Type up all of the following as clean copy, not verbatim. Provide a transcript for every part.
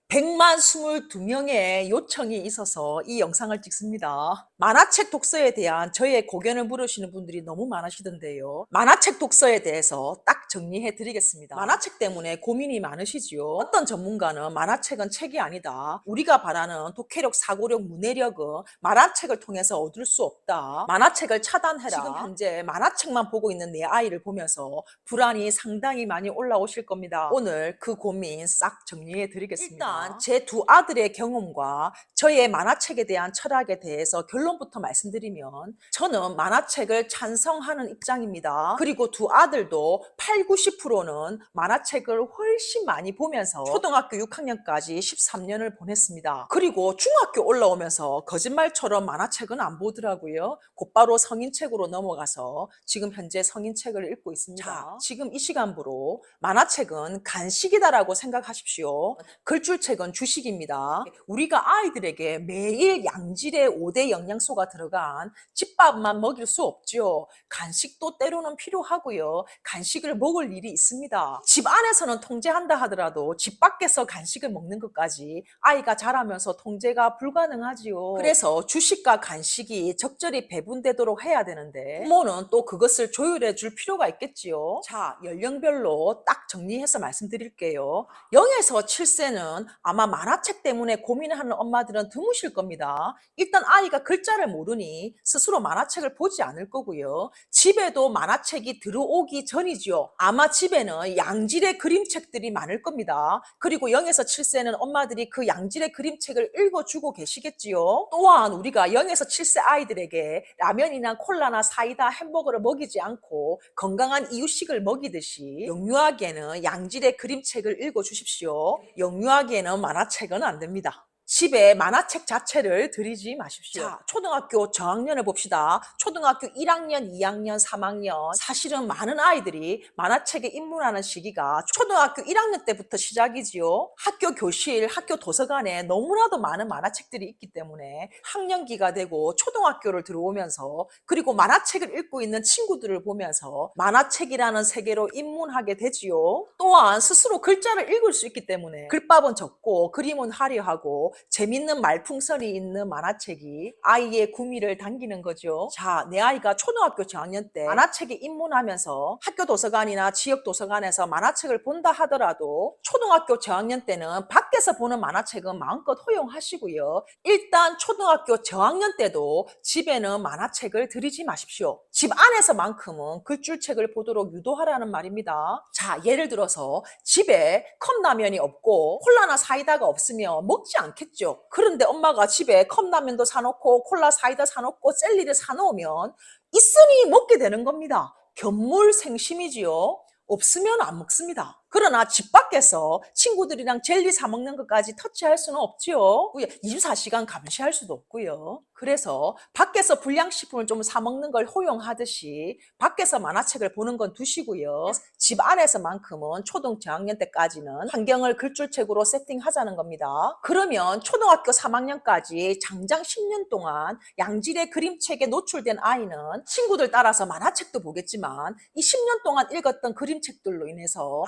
122명의 요청이 있어서 이 영상을 찍습니다. 만화책 독서에 대한 저의 고견을 물으시는 분들이 너무 많으시던데요. 만화책 독서에 대해서 딱 정리해 드리겠습니다. 만화책 때문에 고민이 많으시지요. 어떤 전문가는 만화책은 책이 아니다. 우리가 바라는 독해력, 사고력, 문해력은 만화책을 통해서 얻을 수 없다. 만화책을 차단해라. 지금 현재 만화책만 보고 있는 내 아이를 보면서 불안이 상당히 많이 올라오실 겁니다. 오늘 그 고민 싹 정리해 드리겠습니다. 일단 제 두 아들의 경험과 저의 만화책에 대한 철학에 대해서 결론부터 말씀드리면 저는 만화책을 찬성하는 입장입니다. 그리고 두 아들도 8, 90%는 만화책을 훨씬 많이 보면서 초등학교 6학년까지 13년을 보냈습니다. 그리고 중학교 올라오면서 거짓말처럼 만화책은 안 보더라고요. 곧바로 성인책으로 넘어가서 지금 현재 성인책을 읽고 있습니다. 자, 지금 이 시간부로 만화책은 간식이다라고 생각하십시오. 글줄책은 주식입니다. 우리가 아이들에게 매일 양질의 5대 영양소가 들어간 집밥만 먹일 수 없죠. 간식도 때로는 필요하고요. 간식을 먹을 일이 있습니다. 집 안에서는 통제한다 하더라도 집 밖에서 간식을 먹는 것까지 아이가 자라면서 통제가 불가능하지요. 그래서 주식과 간식이 적절히 배분되도록 해야 되는데 부모는 또 그것을 조율해 줄 필요가 있겠지요. 자, 연령별로 딱 정리해서 말씀드릴게요. 0에서 7세는 아마 만화책 때문에 고민하는 엄마들은 드무실 겁니다. 일단 아이가 글자를 모르니 스스로 만화책을 보지 않을 거고요. 집에도 만화책이 들어오기 전이죠. 아마 집에는 양질의 그림책들이 많을 겁니다. 그리고 0에서 7세는 엄마들이 그 양질의 그림책을 읽어주고 계시겠지요. 또한 우리가 0에서 7세 아이들에게 라면이나 콜라나 사이다, 햄버거를 먹이지 않고 건강한 이유식을 먹이듯이 영유아기에는 양질의 그림책을 읽어주십시오. 영유아기에는 만화책은 안 됩니다. 집에 만화책 자체를 들이지 마십시오. 자, 초등학교 저학년을 봅시다. 초등학교 1학년, 2학년, 3학년. 사실은 많은 아이들이 만화책에 입문하는 시기가 초등학교 1학년 때부터 시작이지요. 학교 교실, 학교 도서관에 너무나도 많은 만화책들이 있기 때문에 학년기가 되고 초등학교를 들어오면서 그리고 만화책을 읽고 있는 친구들을 보면서 만화책이라는 세계로 입문하게 되지요. 또한 스스로 글자를 읽을 수 있기 때문에 글밥은 적고 그림은 화려하고 재밌는 말풍선이 있는 만화책이 아이의 구미를 당기는 거죠. 자, 내 아이가 초등학교 저학년 때 만화책에 입문하면서 학교 도서관이나 지역 도서관에서 만화책을 본다 하더라도 초등학교 저학년 때는 밖에서 보는 만화책은 마음껏 허용하시고요. 일단 초등학교 저학년 때도 집에는 만화책을 들이지 마십시오. 집 안에서만큼은 글줄책을 보도록 유도하라는 말입니다. 자, 예를 들어서 집에 컵라면이 없고 콜라나 사이다가 없으면 먹지 않겠죠. 그런데 엄마가 집에 컵라면도 사놓고 콜라 사이다 사놓고 젤리를 사놓으면 있으니 먹게 되는 겁니다. 견물생심이지요. 없으면 안 먹습니다. 그러나 집 밖에서 친구들이랑 젤리 사 먹는 것까지 터치할 수는 없지요. 24시간 감시할 수도 없고요. 그래서 밖에서 불량식품을 좀 사 먹는 걸 허용하듯이 밖에서 만화책을 보는 건 두시고요. 집 안에서만큼은 초등 저학년 때까지는 환경을 글줄책으로 세팅하자는 겁니다. 그러면 초등학교 3학년까지 장장 10년 동안 양질의 그림책에 노출된 아이는 친구들 따라서 만화책도 보겠지만 이 10년 동안 읽었던 그림책들로 인해서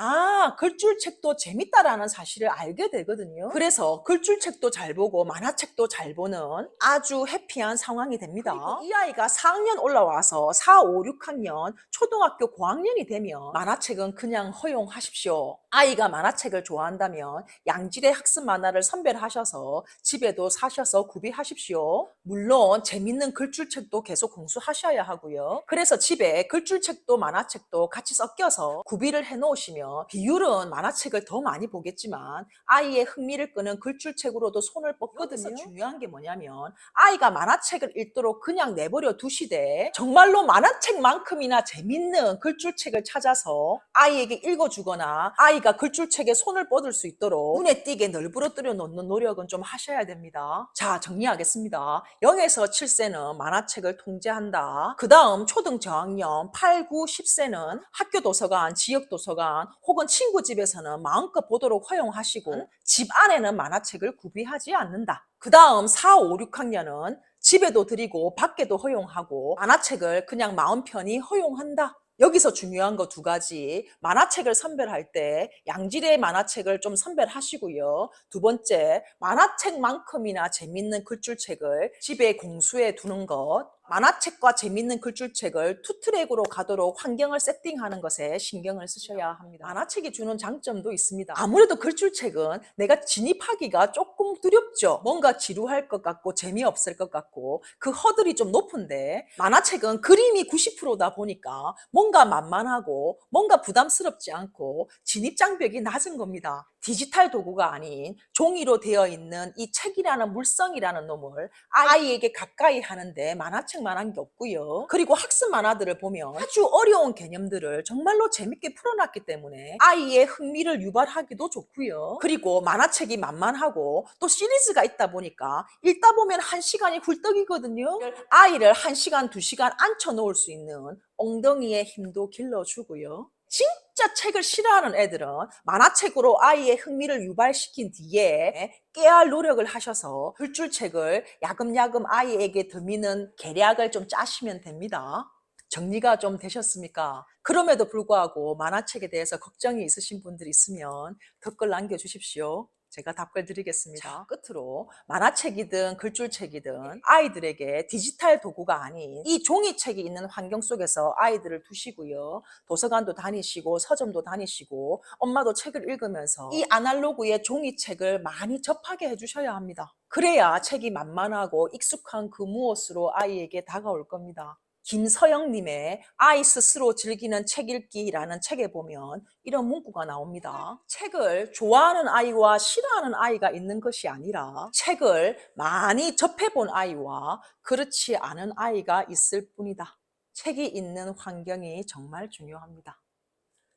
글줄책도 재밌다라는 사실을 알게 되거든요. 그래서 글줄책도 잘 보고 만화책도 잘 보는 아주 해피한 상황이 됩니다. 그리고 이 아이가 4학년 올라와서 4, 5, 6학년 초등학교 고학년이 되면 만화책은 그냥 허용하십시오. 아이가 만화책을 좋아한다면 양질의 학습 만화를 선별하셔서 집에도 사셔서 구비하십시오. 물론 재밌는 글줄책도 계속 공수하셔야 하고요. 그래서 집에 글줄책도 만화책도 같이 섞여서 구비를 해놓으시면 비율은 만화책을 더 많이 보겠지만 아이의 흥미를 끄는 글줄책으로도 손을 뻗거든요. 여기서 중요한 게 뭐냐면 아이가 만화책을 읽도록 그냥 내버려 두시되 정말로 만화책만큼이나 재밌는 글줄책을 찾아서 아이에게 읽어주거나 아이가 글줄책에 손을 뻗을 수 있도록 눈에 띄게 널브러뜨려 놓는 노력은 좀 하셔야 됩니다. 자, 정리하겠습니다. 0에서 7세는 만화책을 통제한다. 그 다음 초등 저학년 8, 9, 10세는 학교 도서관, 지역 도서관 혹은 친구 집에서는 마음껏 보도록 허용하시고 집 안에는 만화책을 구비하지 않는다. 그 다음 4, 5, 6학년은 집에도 드리고 밖에도 허용하고 만화책을 그냥 마음 편히 허용한다. 여기서 중요한 거 두 가지. 만화책을 선별할 때 양질의 만화책을 좀 선별하시고요. 두 번째, 만화책만큼이나 재밌는 글줄책을 집에 공수해 두는 것. 만화책과 재밌는 글줄책을 투트랙으로 가도록 환경을 세팅하는 것에 신경을 쓰셔야 합니다. 만화책이 주는 장점도 있습니다. 아무래도 글줄책은 내가 진입하기가 조금 두렵죠. 뭔가 지루할 것 같고 재미없을 것 같고 그 허들이 좀 높은데, 만화책은 그림이 90%다 보니까 뭔가 만만하고 뭔가 부담스럽지 않고 진입장벽이 낮은 겁니다. 디지털 도구가 아닌 종이로 되어 있는 이 책이라는 물성이라는 놈을 아이에게 가까이 하는데 만화책만한 게 없고요. 그리고 학습 만화들을 보면 아주 어려운 개념들을 정말로 재밌게 풀어놨기 때문에 아이의 흥미를 유발하기도 좋고요. 그리고 만화책이 만만하고 또 시리즈가 있다 보니까 읽다 보면 1시간이 훌떡이거든요. 아이를 1시간, 2시간 앉혀 놓을 수 있는 엉덩이의 힘도 길러주고요. 진짜 책을 싫어하는 애들은 만화책으로 아이의 흥미를 유발시킨 뒤에 깨알 노력을 하셔서 글줄책을 야금야금 아이에게 드미는 계략을 좀 짜시면 됩니다. 정리가 좀 되셨습니까? 그럼에도 불구하고 만화책에 대해서 걱정이 있으신 분들이 있으면 댓글 남겨주십시오. 제가 답글 드리겠습니다. 자, 끝으로 만화책이든 글줄책이든 아이들에게 디지털 도구가 아닌 이 종이책이 있는 환경 속에서 아이들을 두시고요. 도서관도 다니시고 서점도 다니시고 엄마도 책을 읽으면서 이 아날로그의 종이책을 많이 접하게 해주셔야 합니다. 그래야 책이 만만하고 익숙한 그 무엇으로 아이에게 다가올 겁니다. 김서영님의 아이 스스로 즐기는 책 읽기라는 책에 보면 이런 문구가 나옵니다. 책을 좋아하는 아이와 싫어하는 아이가 있는 것이 아니라 책을 많이 접해본 아이와 그렇지 않은 아이가 있을 뿐이다. 책이 있는 환경이 정말 중요합니다.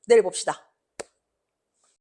내일 봅시다.